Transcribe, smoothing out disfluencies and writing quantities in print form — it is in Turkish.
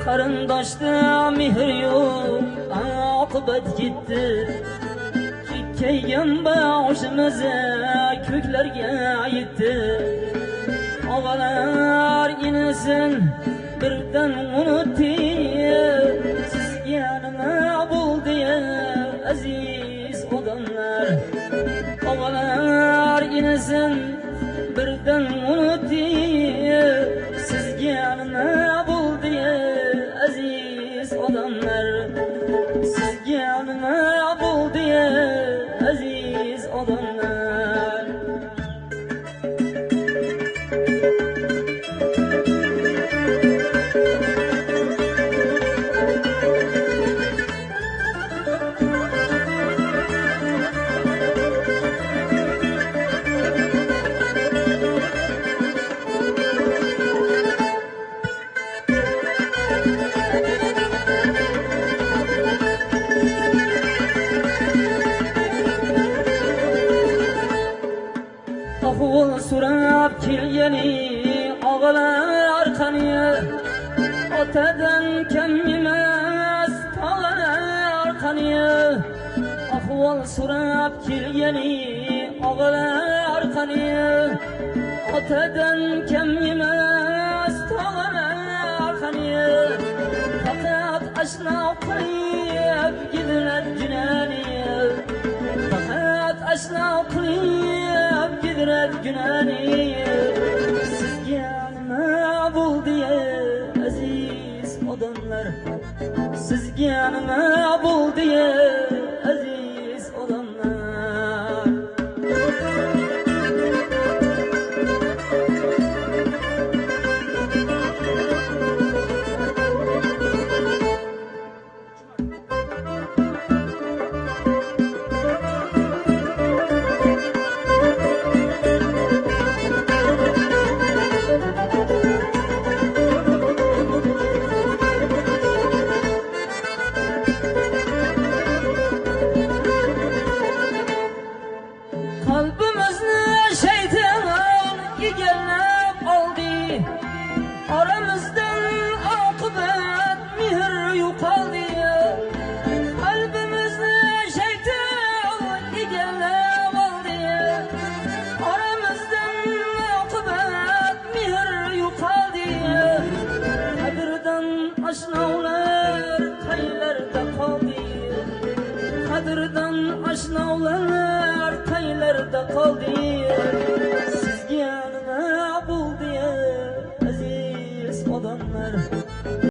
qarindoshda mehr yo'q, oqibat yetdi. Kekkaygan boshimiz ko'klarga yetdi. Og'alar inisin birdan unutdi. Sizga nima bo'ldi aziz odamlar? Og'alar inisin birdan unutdi. Sizga nima bo'ldi aziz odamlar? Sizga nima bo'ldi aziz odamlar? Ahvol so'rab kelgani og'alar qani? Otadan kam emas tog'alar qani? Ahvol so'rab kelgani og'alar qani? Otadan kam emas tog'alar qani? Faqat ashno qilib gidilar junani. Faqat ashno qilib gidirar günani. Sizga nima bo'ldi aziz odamlar? Sizga nima bo'ldi aziz odamlar? Kalbimizni şeytan egallab oldi. Aramızdan oqibat mehr yo'qoldi. Kalbimizni şeytan egallab oldi. Aramızdan oqibat mehr yo'qoldi. Qadrdan oshnolar qaylarda qoldi? Qadrdan oshnolar qaylarda qoldi?